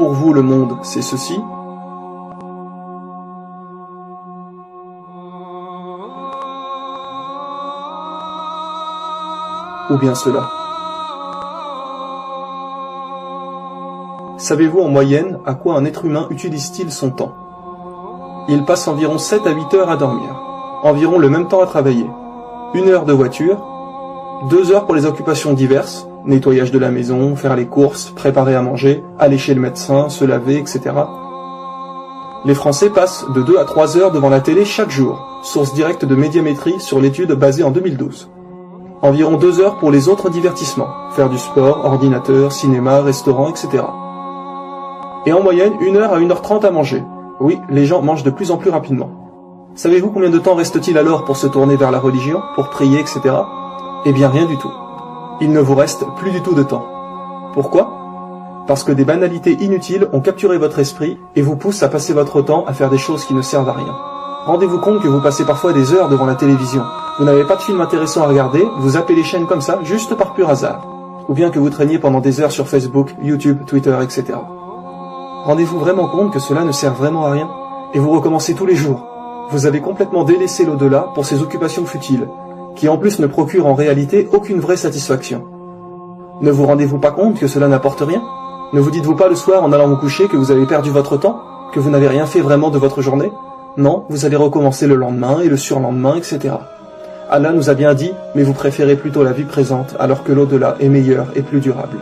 pour vous le monde c'est ceci, ou bien cela. Savez-vous en moyenne à quoi un être humain utilise-t-il son temps? Il passe environ 7 à 8 heures à dormir, environ le même temps à travailler, 1 heure de voiture, 2 heures pour les occupations diverses, nettoyage de la maison, faire les courses, préparer à manger, aller chez le médecin, se laver, etc. Les Français passent de 2 à 3 heures devant la télé chaque jour, source directe de Médiamétrie sur l'étude basée en 2012. Environ 2 heures pour les autres divertissements, faire du sport, ordinateur, cinéma, restaurant, etc. Et en moyenne 1 heure à 1h30 à manger. Oui, les gens mangent de plus en plus rapidement. Savez-vous combien de temps reste-t-il alors pour se tourner vers la religion, pour prier, etc. Eh bien rien du tout. Il ne vous reste plus du tout de temps. Pourquoi? Parce que des banalités inutiles ont capturé votre esprit et vous poussent à passer votre temps à faire des choses qui ne servent à rien. Rendez-vous compte que vous passez parfois des heures devant la télévision. Vous n'avez pas de film intéressant à regarder, vous zappez les chaînes comme ça, juste par pur hasard. Ou bien que vous traîniez pendant des heures sur Facebook, YouTube, Twitter, etc. Rendez-vous vraiment compte que cela ne sert vraiment à rien? Et vous recommencez tous les jours. Vous avez complètement délaissé l'au-delà pour ces occupations futiles, qui en plus ne procurent en réalité aucune vraie satisfaction. Ne vous rendez-vous pas compte que cela n'apporte rien? Ne vous dites-vous pas le soir en allant vous coucher que vous avez perdu votre temps? Que vous n'avez rien fait vraiment de votre journée? Non, vous allez recommencer le lendemain et le surlendemain, etc. Allah nous a bien dit, mais vous préférez plutôt la vie présente alors que l'au-delà est meilleur et plus durable.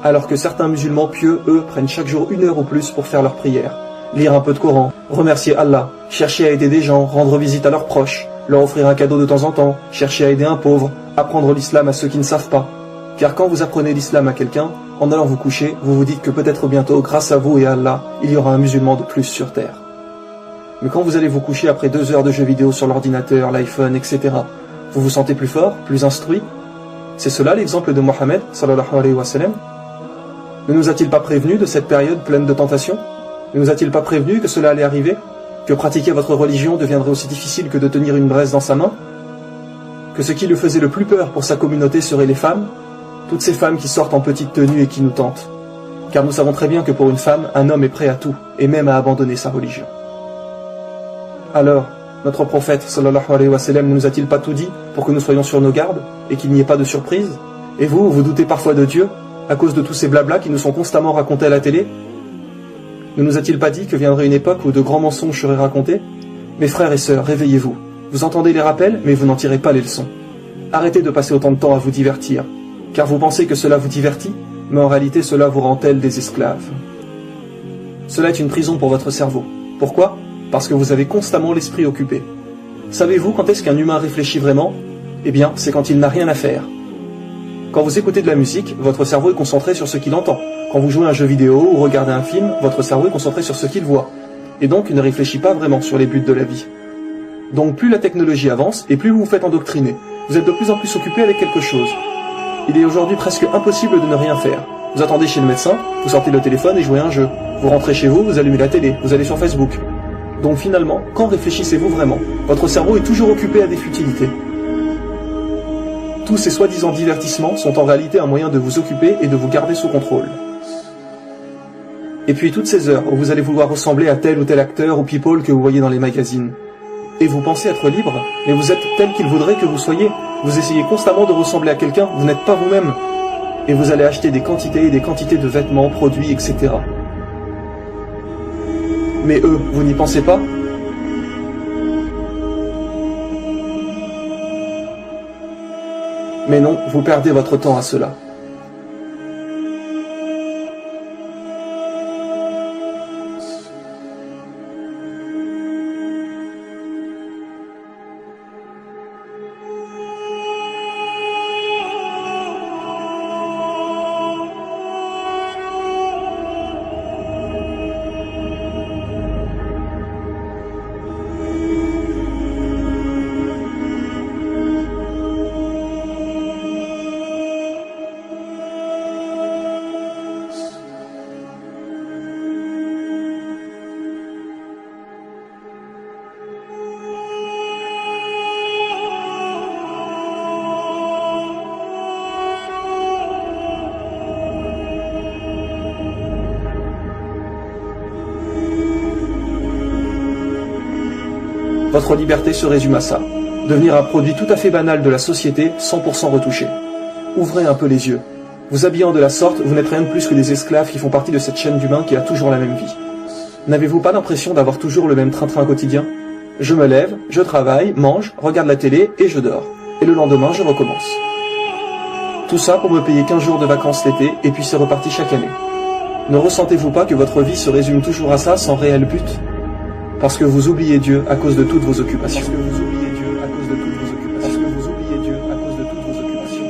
Alors que certains musulmans pieux, eux, prennent chaque jour 1 heure ou plus pour faire leur prière, lire un peu de Coran, remercier Allah, chercher à aider des gens, rendre visite à leurs proches, leur offrir un cadeau de temps en temps, chercher à aider un pauvre, apprendre l'islam à ceux qui ne savent pas. Car quand vous apprenez l'islam à quelqu'un, en allant vous coucher, vous vous dites que peut-être bientôt, grâce à vous et à Allah, il y aura un musulman de plus sur terre. Mais quand vous allez vous coucher après 2 heures de jeux vidéo sur l'ordinateur, l'iPhone, etc., vous vous sentez plus fort, plus instruit? C'est cela l'exemple de Mohammed, sallallahu alayhi wa sallam. Ne nous a-t-il pas prévenu de cette période pleine de tentations? Ne nous a-t-il pas prévenu que cela allait arriver? Que pratiquer votre religion deviendrait aussi difficile que de tenir une braise dans sa main? Que ce qui lui faisait le plus peur pour sa communauté seraient les femmes? Toutes ces femmes qui sortent en petite tenue et qui nous tentent. Car nous savons très bien que pour une femme, un homme est prêt à tout, et même à abandonner sa religion. Alors, notre prophète, sallallahu alayhi wa sallam, ne nous a-t-il pas tout dit pour que nous soyons sur nos gardes, et qu'il n'y ait pas de surprise? Et vous, vous doutez parfois de Dieu, à cause de tous ces blablas qui nous sont constamment racontés à la télé? Ne nous a-t-il pas dit que viendrait une époque où de grands mensonges seraient racontés? Mes frères et sœurs, réveillez-vous. Vous entendez les rappels, mais vous n'en tirez pas les leçons. Arrêtez de passer autant de temps à vous divertir, car vous pensez que cela vous divertit, mais en réalité cela vous rend tel des esclaves. Cela est une prison pour votre cerveau. Pourquoi? Parce que vous avez constamment l'esprit occupé. Savez-vous quand est-ce qu'un humain réfléchit vraiment? Eh bien, c'est quand il n'a rien à faire. Quand vous écoutez de la musique, votre cerveau est concentré sur ce qu'il entend. Quand vous jouez à un jeu vidéo ou regardez un film, votre cerveau est concentré sur ce qu'il voit. Et donc, il ne réfléchit pas vraiment sur les buts de la vie. Donc, plus la technologie avance et plus vous vous faites endoctriner. Vous êtes de plus en plus occupé avec quelque chose. Il est aujourd'hui presque impossible de ne rien faire. Vous attendez chez le médecin, vous sortez le téléphone et jouez à un jeu. Vous rentrez chez vous, vous allumez la télé, vous allez sur Facebook. Donc finalement, quand réfléchissez-vous vraiment? Votre cerveau est toujours occupé à des futilités. Tous ces soi-disant divertissements sont en réalité un moyen de vous occuper et de vous garder sous contrôle. Et puis toutes ces heures où vous allez vouloir ressembler à tel ou tel acteur ou people que vous voyez dans les magazines. Et vous pensez être libre, mais vous êtes tel qu'il voudrait que vous soyez. Vous essayez constamment de ressembler à quelqu'un, vous n'êtes pas vous-même. Et vous allez acheter des quantités et des quantités de vêtements, produits, etc. Mais eux, vous n'y pensez pas? Mais non, vous perdez votre temps à cela. Votre liberté se résume à ça. Devenir un produit tout à fait banal de la société, 100% retouché. Ouvrez un peu les yeux. Vous habillant de la sorte, vous n'êtes rien de plus que des esclaves qui font partie de cette chaîne d'humains qui a toujours la même vie. N'avez-vous pas l'impression d'avoir toujours le même train-train quotidien? Je me lève, je travaille, mange, regarde la télé et je dors. Et le lendemain, je recommence. Tout ça pour me payer 15 jours de vacances l'été et puis c'est reparti chaque année. Ne ressentez-vous pas que votre vie se résume toujours à ça sans réel but? Parce que vous oubliez Dieu à cause de toutes vos occupations. Parce que vous oubliez Dieu à cause de toutes vos occupations. Parce que vous oubliez Dieu à cause de toutes vos occupations.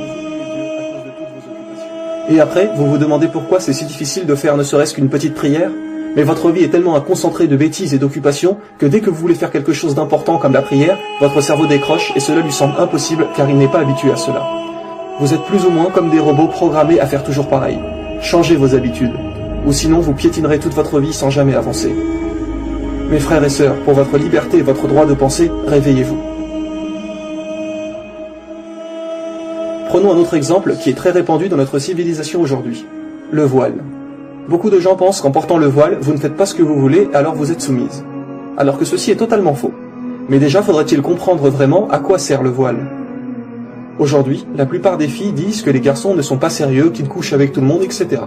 Et après, vous vous demandez pourquoi c'est si difficile de faire ne serait-ce qu'une petite prière? Mais votre vie est tellement un concentré de bêtises et d'occupations que dès que vous voulez faire quelque chose d'important comme la prière, votre cerveau décroche et cela lui semble impossible car il n'est pas habitué à cela. Vous êtes plus ou moins comme des robots programmés à faire toujours pareil. Changez vos habitudes. Ou sinon vous piétinerez toute votre vie sans jamais avancer. Mes frères et sœurs, pour votre liberté et votre droit de penser, réveillez-vous. Prenons un autre exemple qui est très répandu dans notre civilisation aujourd'hui. Le voile. Beaucoup de gens pensent qu'en portant le voile, vous ne faites pas ce que vous voulez, alors vous êtes soumise. Alors que ceci est totalement faux. Mais déjà faudrait-il comprendre vraiment à quoi sert le voile. Aujourd'hui, la plupart des filles disent que les garçons ne sont pas sérieux, qu'ils couchent avec tout le monde, etc.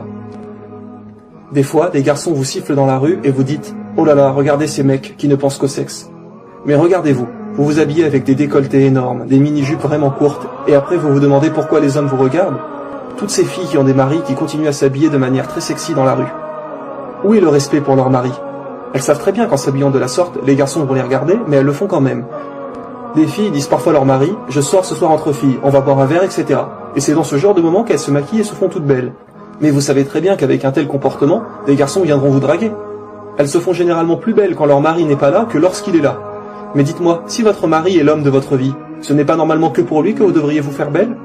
Des fois, des garçons vous sifflent dans la rue et vous dites « Oh là là, regardez ces mecs qui ne pensent qu'au sexe ». Mais regardez-vous, vous vous habillez avec des décolletés énormes, des mini-jupes vraiment courtes, et après vous vous demandez pourquoi les hommes vous regardent. Toutes ces filles qui ont des maris qui continuent à s'habiller de manière très sexy dans la rue. Où est le respect pour leur mari? Elles savent très bien qu'en s'habillant de la sorte, les garçons vont les regarder, mais elles le font quand même. Des filles disent parfois à leur mari « Je sors ce soir entre filles, on va boire un verre, etc. » Et c'est dans ce genre de moment qu'elles se maquillent et se font toutes belles. Mais vous savez très bien qu'avec un tel comportement, des garçons viendront vous draguer. Elles se font généralement plus belles quand leur mari n'est pas là que lorsqu'il est là. Mais dites-moi, si votre mari est l'homme de votre vie, ce n'est pas normalement que pour lui que vous devriez vous faire belle?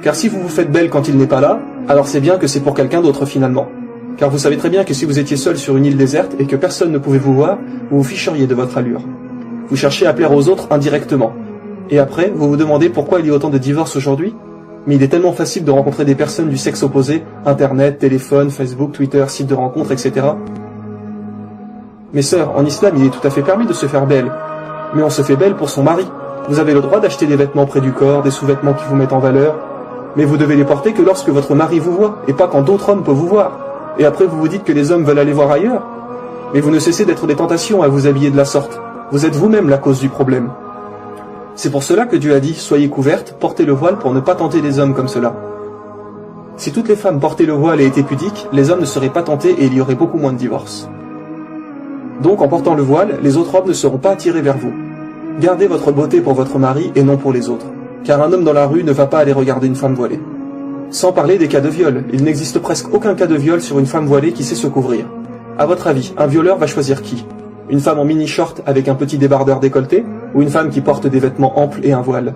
Car si vous vous faites belle quand il n'est pas là, alors c'est bien que c'est pour quelqu'un d'autre finalement. Car vous savez très bien que si vous étiez seul sur une île déserte et que personne ne pouvait vous voir, vous vous ficheriez de votre allure. Vous cherchez à plaire aux autres indirectement. Et après, vous vous demandez pourquoi il y a autant de divorces aujourd'hui? Mais il est tellement facile de rencontrer des personnes du sexe opposé, internet, téléphone, Facebook, Twitter, sites de rencontres, etc. Mes sœurs, en islam, il est tout à fait permis de se faire belle. Mais on se fait belle pour son mari. Vous avez le droit d'acheter des vêtements près du corps, des sous-vêtements qui vous mettent en valeur. Mais vous devez les porter que lorsque votre mari vous voit, et pas quand d'autres hommes peuvent vous voir. Et après vous vous dites que les hommes veulent aller voir ailleurs. Mais vous ne cessez d'être des tentations à vous habiller de la sorte. Vous êtes vous-même la cause du problème. C'est pour cela que Dieu a dit « Soyez couvertes, portez le voile pour ne pas tenter les hommes comme cela ». Si toutes les femmes portaient le voile et étaient pudiques, les hommes ne seraient pas tentés et il y aurait beaucoup moins de divorces. Donc en portant le voile, les autres hommes ne seront pas attirés vers vous. Gardez votre beauté pour votre mari et non pour les autres. Car un homme dans la rue ne va pas aller regarder une femme voilée. Sans parler des cas de viol, il n'existe presque aucun cas de viol sur une femme voilée qui sait se couvrir. À votre avis, un violeur va choisir qui? Une femme en mini-short avec un petit débardeur décolleté, ou une femme qui porte des vêtements amples et un voile?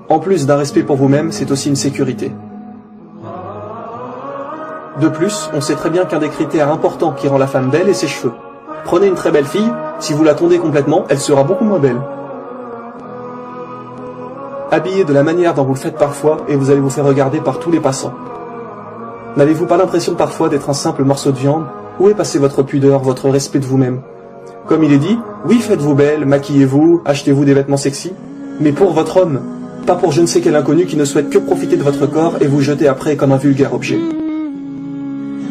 En plus d'un respect pour vous-même, c'est aussi une sécurité. De plus, on sait très bien qu'un des critères importants qui rend la femme belle est ses cheveux. Prenez une très belle fille, si vous la tondez complètement, elle sera beaucoup moins belle. Habillez de la manière dont vous le faites parfois et vous allez vous faire regarder par tous les passants. N'avez-vous pas l'impression parfois d'être un simple morceau de viande? Où est passé votre pudeur, votre respect de vous-même? Comme il est dit, oui, faites-vous belle, maquillez-vous, achetez-vous des vêtements sexy, mais pour votre homme, pas pour je ne sais quel inconnu qui ne souhaite que profiter de votre corps et vous jeter après comme un vulgaire objet.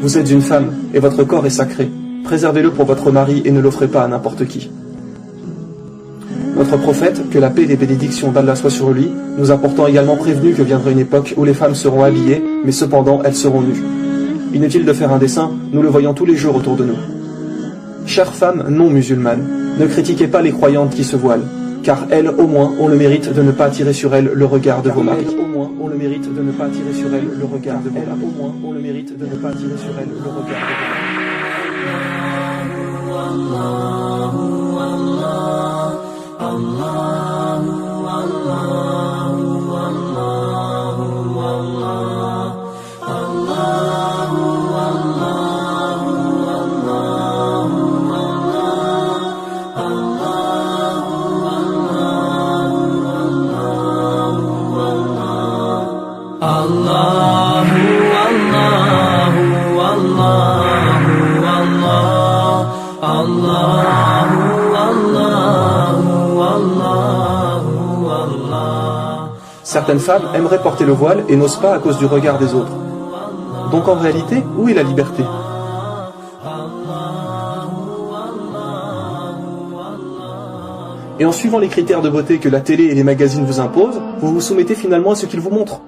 Vous êtes une femme, et votre corps est sacré. Préservez-le pour votre mari et ne l'offrez pas à n'importe qui. Notre prophète, que la paix et les bénédictions d'Allah soient sur lui, nous a pourtant également prévenu que viendra une époque où les femmes seront habillées, mais cependant elles seront nues. Inutile de faire un dessin, nous le voyons tous les jours autour de nous. Chères femmes non musulmanes, ne critiquez pas les croyantes qui se voilent, car elles, au moins, ont le mérite de ne pas attirer sur elles le regard de vos maris. Au moins, ont le mérite de ne pas attirer sur elles le regard de vos maris. Au moins, ont le mérite de ne pas attirer sur elles le regard de vos Allahu Certaines femmes aimeraient porter le voile et n'osent pas à cause du regard des autres. Donc en réalité, où est la liberté? Et en suivant les critères de beauté que la télé et les magazines vous imposent, vous vous soumettez finalement à ce qu'ils vous montrent.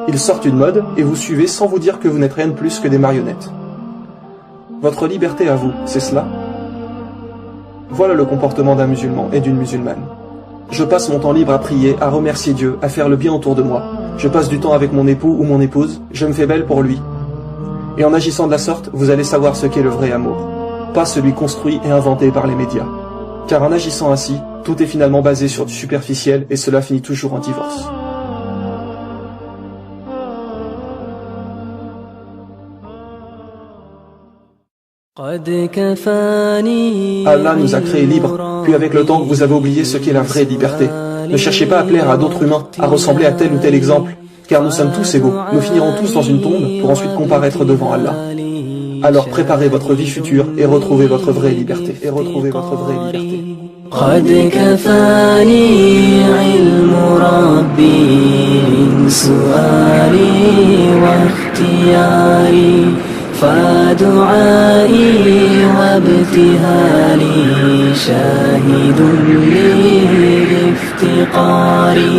Ils sortent une mode et vous suivez sans vous dire que vous n'êtes rien de plus que des marionnettes. Votre liberté à vous, c'est cela? Voilà le comportement d'un musulman et d'une musulmane. Je passe mon temps libre à prier, à remercier Dieu, à faire le bien autour de moi. Je passe du temps avec mon époux ou mon épouse, je me fais belle pour lui. Et en agissant de la sorte, vous allez savoir ce qu'est le vrai amour. Pas celui construit et inventé par les médias. Car en agissant ainsi, tout est finalement basé sur du superficiel et cela finit toujours en divorce. Allah nous a créés libres, puis avec le temps vous avez oublié ce qu'est la vraie liberté. Ne cherchez pas à plaire à d'autres humains, à ressembler à tel ou tel exemple, car nous sommes tous égaux, nous finirons tous dans une tombe pour ensuite comparaître devant Allah. Alors préparez votre vie future et retrouvez votre vraie liberté. قد كفاني علم ربي من سؤالي واختياري فدعائي وابتهالي شاهد لي بافتقاري